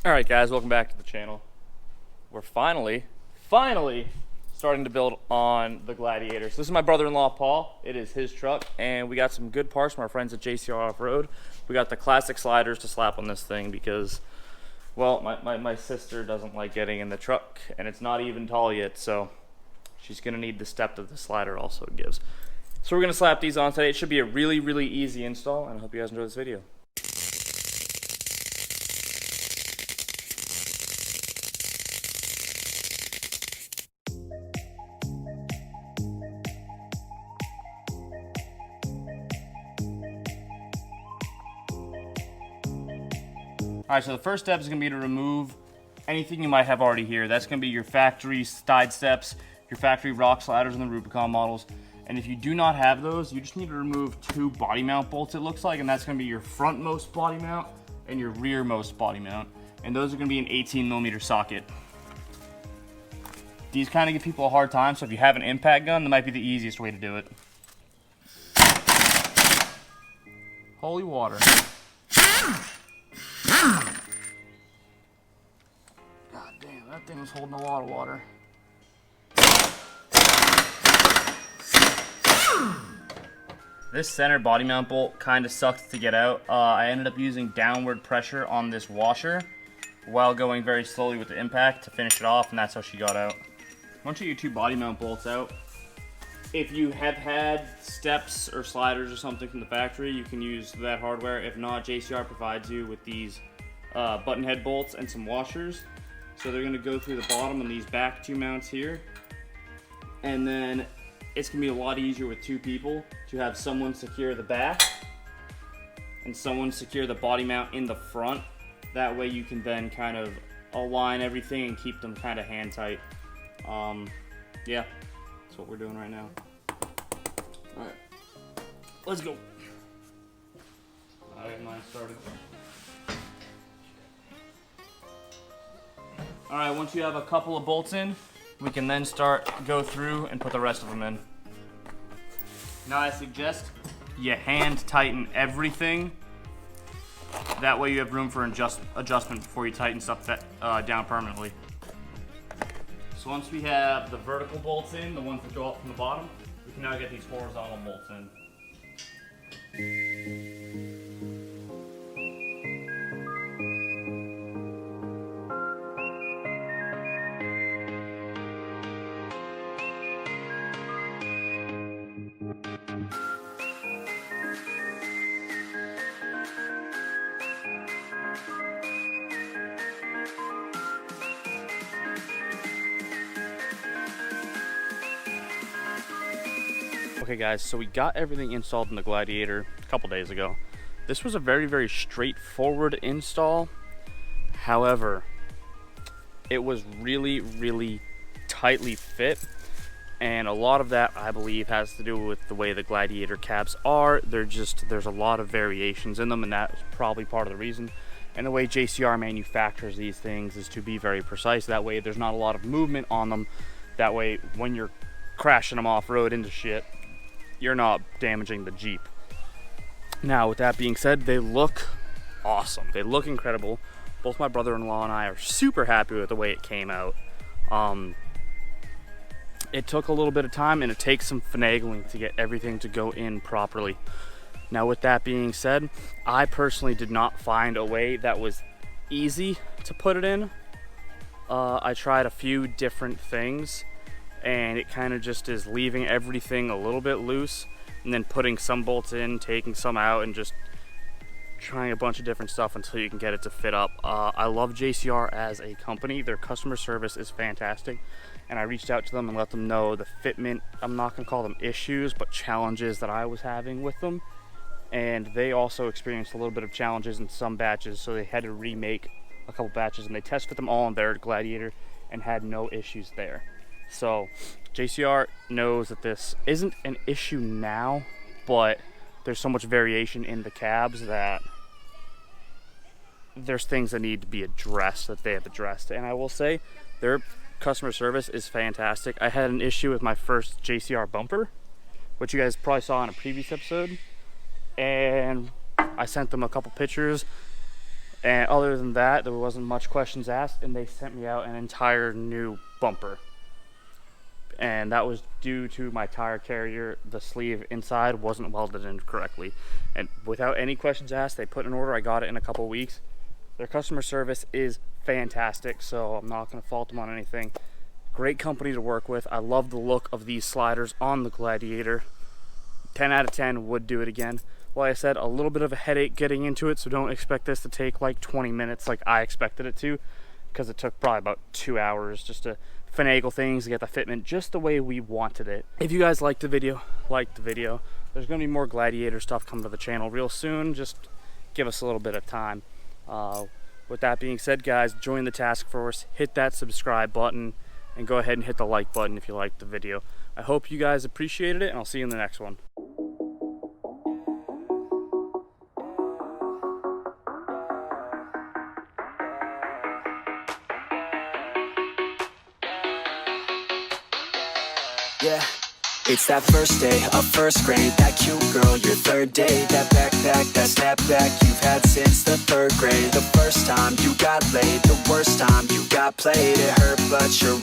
Alright guys, welcome back to the channel. We're finally starting to build on the Gladiator. So this is my brother-in-law Paul. It is his truck and we got some good parts from our friends at JCR Offroad. We got the classic sliders to slap on this thing because, well, my sister doesn't like getting in the truck and it's not even tall yet, so she's gonna need the step that the slider also gives. So we're gonna slap these on today. It should be a really easy install and I hope you guys enjoy this video. All right, so the first step is gonna be to remove anything you might have already here. That's gonna be your factory side steps, your factory rock sliders, and the Rubicon models. And if you do not have those, you just need to remove two body mount bolts, it looks like, and that's gonna be your frontmost body mount and your rearmost body mount. And those are gonna be an 18mm socket. These kind of give people a hard time, so if you have an impact gun, that might be the easiest way to do it. Holy water. God damn, that thing was holding a lot of water. This center body mount bolt kind of sucked to get out. I ended up using downward pressure on this washer while going very slowly with the impact to finish it off, and that's how she got out. Once you get your two body mount bolts out, if you have had steps or sliders or something from the factory, you can use that hardware. If not, JCR provides you with these button head bolts and some washers. So they're gonna go through the bottom and these back two mounts here. And then it's gonna be a lot easier with two people to have someone secure the back and someone secure the body mount in the front. That way you can then kind of align everything and keep them kind of hand tight. Yeah, that's what we're doing right now. All right, let's go. I got mine started. All right, once you have a couple of bolts in, we can then go through and put the rest of them in. Now I suggest you hand tighten everything. That way you have room for adjustment before you tighten stuff down permanently. So once we have the vertical bolts in, the ones that go up from the bottom, we can now get these horizontal bolts in. Okay guys, so we got everything installed in the Gladiator a couple days ago. This was a very straightforward install. However, it was really tightly fit, and a lot of that I believe has to do with the way the Gladiator cabs are. There's a lot of variations in them, and that's probably part of the reason. And the way JCR manufactures these things is to be very precise. That way there's not a lot of movement on them. That way when you're crashing them off-road into shit, you're not damaging the Jeep. Now, with that being said, they look awesome. They look incredible. Both my brother-in-law and I are super happy with the way it came out. It took a little bit of time and it takes some finagling to get everything to go in properly. Now, with that being said, I personally did not find a way that was easy to put it in. I tried a few different things, and it kind of just is leaving everything a little bit loose and then putting some bolts in, taking some out, and just trying a bunch of different stuff until you can get it to fit up. I love JCR as a company. Their customer service is fantastic, and I reached out to them and let them know the fitment, I'm not gonna call them issues, but challenges that I was having with them. And they also experienced a little bit of challenges in some batches, so they had to remake a couple batches, and they tested them all on their Gladiator and had no issues there. So JCR knows that this isn't an issue now, but there's so much variation in the cabs that there's things that need to be addressed that they have addressed. And I will say their customer service is fantastic. I had an issue with my first JCR bumper, which you guys probably saw in a previous episode, and I sent them a couple pictures And other than that, there wasn't much questions asked, and they sent me out an entire new bumper. And that was due to my tire carrier. The sleeve inside wasn't welded in correctly. And without any questions asked, they put an order. I got it in a couple weeks. Their customer service is fantastic, so I'm not going to fault them on anything. Great company to work with. I love the look of these sliders on the Gladiator. 10 out of 10, would do it again. Like I said, a little bit of a headache getting into it, so don't expect this to take like 20 minutes like I expected it to, because it took probably about 2 hours just to finagle things to get the fitment just the way we wanted it. If you guys liked the video, there's going to be more Gladiator stuff coming to the channel real soon. Just give us a little bit of time. With that being said, guys, join the task force, hit that subscribe button, and go ahead and hit the like button if you liked the video. I hope you guys appreciated it, and I'll see you in the next one. Yeah, it's that first day of first grade. That cute girl, your third date. That backpack, that snapback you've had since the third grade. The first time you got laid, the worst time you got played. It hurt, but you're